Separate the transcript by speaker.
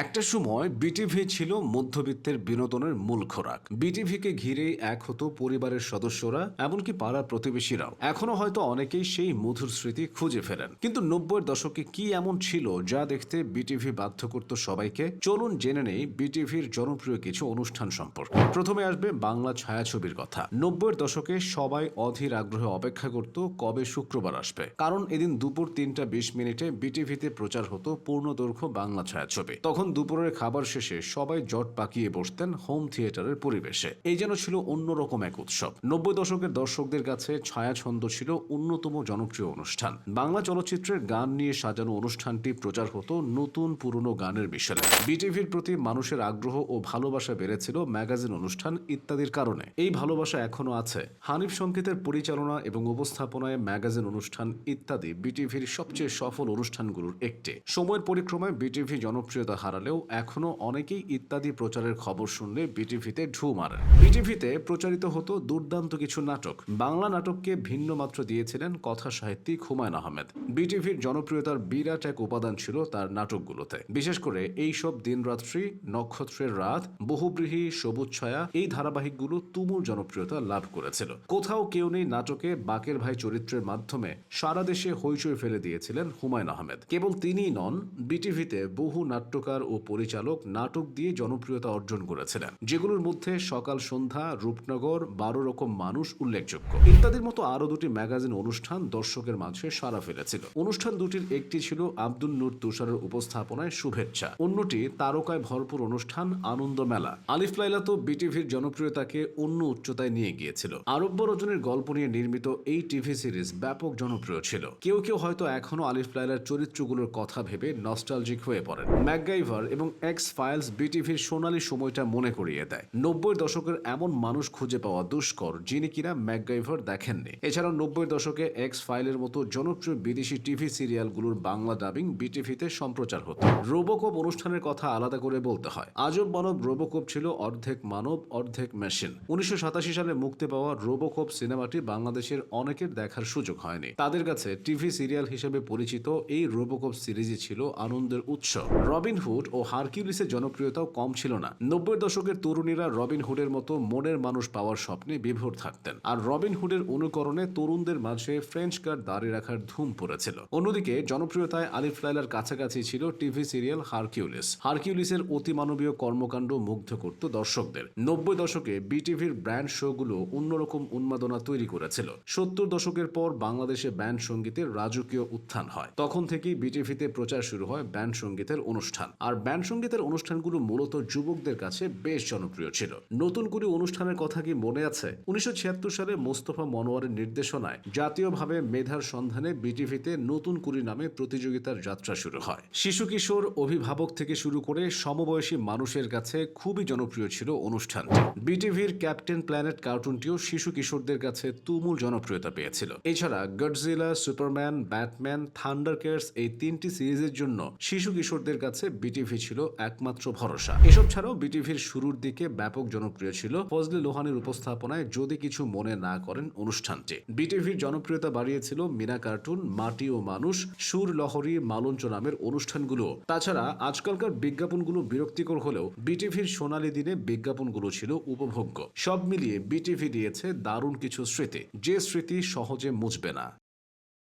Speaker 1: একটা সময় বিটিভি ছিল মধ্যবিত্তের বিনোদনের মূল খোরাক। বিটিভিকে ঘিরেই এক হতো পরিবারের সদস্যরা, এমনকি পাড়ার প্রতিবেশীরাও। এখনো হয়তো অনেকেই সেই মধুর স্মৃতি খুঁজে ফেরেন। কিন্তু 90-এর দশকে কি এমন ছিল যা দেখতে বিটিভি বাধ্য করত সবাইকে? চলুন জেনে নেই বিটিভির জনপ্রিয় কিছু অনুষ্ঠান সম্পর্কে। প্রথমে আসবে বাংলা ছায়াছবির কথা। 90-এর দশকে সবাই অধীর আগ্রহে অপেক্ষা করত কবে শুক্রবার আসবে, কারণ এদিন দুপুর 3:20 বিটিভিতে প্রচার হতো পূর্ণদৈর্ঘ্য বাংলা ছায়াছবি। তখন দুপুরের খাবার শেষে সবাই জট পাকিয়ে বসতেন হোম থিয়েটারের পরিবেশে। এই যেন ছিল অন্যরকম এক উৎসব। 90 দশকের দর্শকদের কাছে ছায়াছন্দ ছিল অন্যতম জনপ্রিয় অনুষ্ঠান। বাংলা চলচ্চিত্রের গান নিয়ে সাজানো অনুষ্ঠানটি প্রচার হতো নতুন পুরনো গানের মিশেলে। বিটিভির প্রতি মানুষের আগ্রহ ও ভালোবাসা বেড়েছিল ম্যাগাজিন অনুষ্ঠান ইত্যাদির কারণে। এই ভালোবাসা এখনো আছে। হানিফ সংকেতের পরিচালনা এবং উপস্থাপনায় ম্যাগাজিন অনুষ্ঠান ইত্যাদি বিটিভির সবচেয়ে সফল অনুষ্ঠানগুলোর একটি। সময়ের পরিক্রমায় বিটিভি জনপ্রিয়তা হারালেও এখনো অনেকেই ইত্যাদি প্রচারের খবর শুনলে বিটিভিতে ঢু মারেন। বিটিভিতে প্রচারিত হতো দুর্দান্ত কিছু নাটক। বাংলা নাটককে ভিন্ন মাত্রা দিয়েছিলেন কথা সাহিত্যিক হুমায়ুন আহমেদ। বিটিভির জনপ্রিয়তার বিরাট এক উপাদান ছিল তার নাটকগুলোতে। বিশেষ করে এইসব দিনরাত্রি, নক্ষত্রের রাত, বহুব্রীহি, সবুজ ছায়া এই ধারাবাহিকগুলো তুমুল জনপ্রিয়তা লাভ করেছিল। কোথাও কেউ নেই নাটকে বাকের ভাই চরিত্রের মাধ্যমে সারা দেশে হইচই ফেলে দিয়েছিলেন হুমায়ুন আহমেদ। কেবল তিনিই নন, বিটিভিতে বহু নাট্যকার ও পরিচালক নাটক দিয়ে জনপ্রিয়তা অর্জন করেছিলেন, যেগুলোর মধ্যে সকাল সন্ধ্যা, রূপনগর, 12 রকম মানুষ উল্লেখযোগ্য। ইত্যাদির মতো আরো দুটি ম্যাগাজিন অনুষ্ঠান দর্শকের মাঝে সাড়া ফেলেছিল। অনুষ্ঠান দুটির একটি ছিল আব্দুল নূর তুষারের উপস্থাপনায় শুভেচ্ছা, অন্যটি তারকায় ভরপুর অনুষ্ঠান আনন্দ মেলা। আলিফ লায়লা তো বিটিভির জনপ্রিয়তাকে অন্য উচ্চতায় নিয়ে গিয়েছিল। আরব্য রজনীর গল্প নিয়ে নির্মিত এই টিভি সিরিজ ব্যাপক জনপ্রিয় ছিল। কেউ কেউ হয়তো এখনো আলিফ লায়লার চরিত্রগুলোর কথা ভেবে নস্টালজিক হয়ে পড়েন। ম্যাকগাইভার এবং এক্স ফাইলস বিটিভির সোনালী সময়টা মনে করিয়ে দেয়। 90-এর দশকের এমন মানুষ খুঁজে পাওয়া দুষ্কর যিনি কিনা ম্যাকগাইভার দেখেননি। এছাড়াও 90-এর দশকে এক্স ফাইলের মতো জনপ্রিয় বিদেশি টিভি সিরিয়ালগুলোর বাংলা ডাবিং বিটিভিতে সম্প্রচার হতো। রোবোকপ অনুষ্ঠানের কথা আলাদা করে বলতে হয়। আজব মানব রোবোকপ ছিল অর্ধেক মানব অর্ধেক মেশিন। 1987 সালে মুক্তি পাওয়া রোবোকপ সিনেমাটি বাংলাদেশের অনেকের দেখার সুযোগ হয়নি। তাদের কাছে টিভি সিরিয়াল হিসেবে পরিচিত এই রোবোকপ সিরিজই ছিল আনন্দের উৎস। রবিনহুড ও হারকিউলিসের জনপ্রিয়তাও কম ছিল না। 90-এর দশকের তরুণীরা রবিনহুডের মতো মনের মানুষ পাওয়ার স্বপ্নে বিভোর থাকতেন, আর রবিনহুডের অনুকরণে তরুণদের মাঝে ফ্রেঞ্চ কাট দাঁড়িয়ে রাখার ধুম পড়েছিল। অন্যদিকে জনপ্রিয়তায় আলিফ লায়লার কাছাকাছি ছিল টিভি সিরিয়াল হারকিউলিস। হারকিউলিসের অতিমানবীয় কর্মকাণ্ড মুগ্ধ করত দর্শকদের। 90 দশকে বিটিভির ব্র্যান্ড শোগুলো অন্যরকম উন্মাদনা তৈরি করেছিল। 70 দশকের পর বাংলাদেশে ব্যান্ড সঙ্গীতের রাজকীয় উত্থান হয়। তখন থেকেই বিটিভিতে প্রচার শুরু হয় ব্যান্ড সঙ্গীতের অনুষ্ঠান। আর ব্যান্ড সঙ্গীতের অনুষ্ঠানগুলো মূলত যুবকদের কাছে বেশ জনপ্রিয় ছিল। নতুন করে অনুষ্ঠানের কথা কি মনে আছে? 1976 সালে মোস্তফা মনোয়ারের নির্দেশনায় জাতীয়ভাবে মেধার সন্ধানে বিটিভিতে নতুন কুড়ি নামে প্রতিযোগিতার যাত্রা শুরু হয়। শিশু কিশোর, অভিভাবক থেকে শুরু করে সমবয়সী মানুষের কাছে খুবই জনপ্রিয় ছিল অনুষ্ঠানটি। বিটিভির ক্যাপ্টেন প্ল্যানেট কার্টুনটিও শিশু কিশোরদের কাছে তুমুল জনপ্রিয়তা পেয়েছিল। এছাড়া গডজিলা, সুপারম্যান, ব্যাটম্যান, থান্ডারক্যাটস এই তিনটি সিরিজের জন্য শিশু কিশোরদের কাছে বিটিভি ছিল একমাত্র ভরসা। এসব ছাড়াও বিটিভির শুরুর দিকে ব্যাপক জনপ্রিয় ছিল ফজলে লোহানীর উপস্থাপনায় যদি কিছু মনে না করেন অনুষ্ঠানটি। বিটিভির জনপ্রিয়তা বাড়িয়েছিল মিনা কার্টুন, মাটি ও মানুষ, সুর লহরী, মালঞ্চ নামের অনুষ্ঠানগুলো। তাছাড়া আজকালকার বিজ্ঞাপনগুলো বিরক্তিকর হলেও বিটিভির সোনালী দিনে বিজ্ঞাপনগুলো ছিল উপভোগ্য। সব মিলিয়ে বিটিভি দিয়েছে দারুণ কিছু স্মৃতি, যে স্মৃতি সহজে মুছবে না।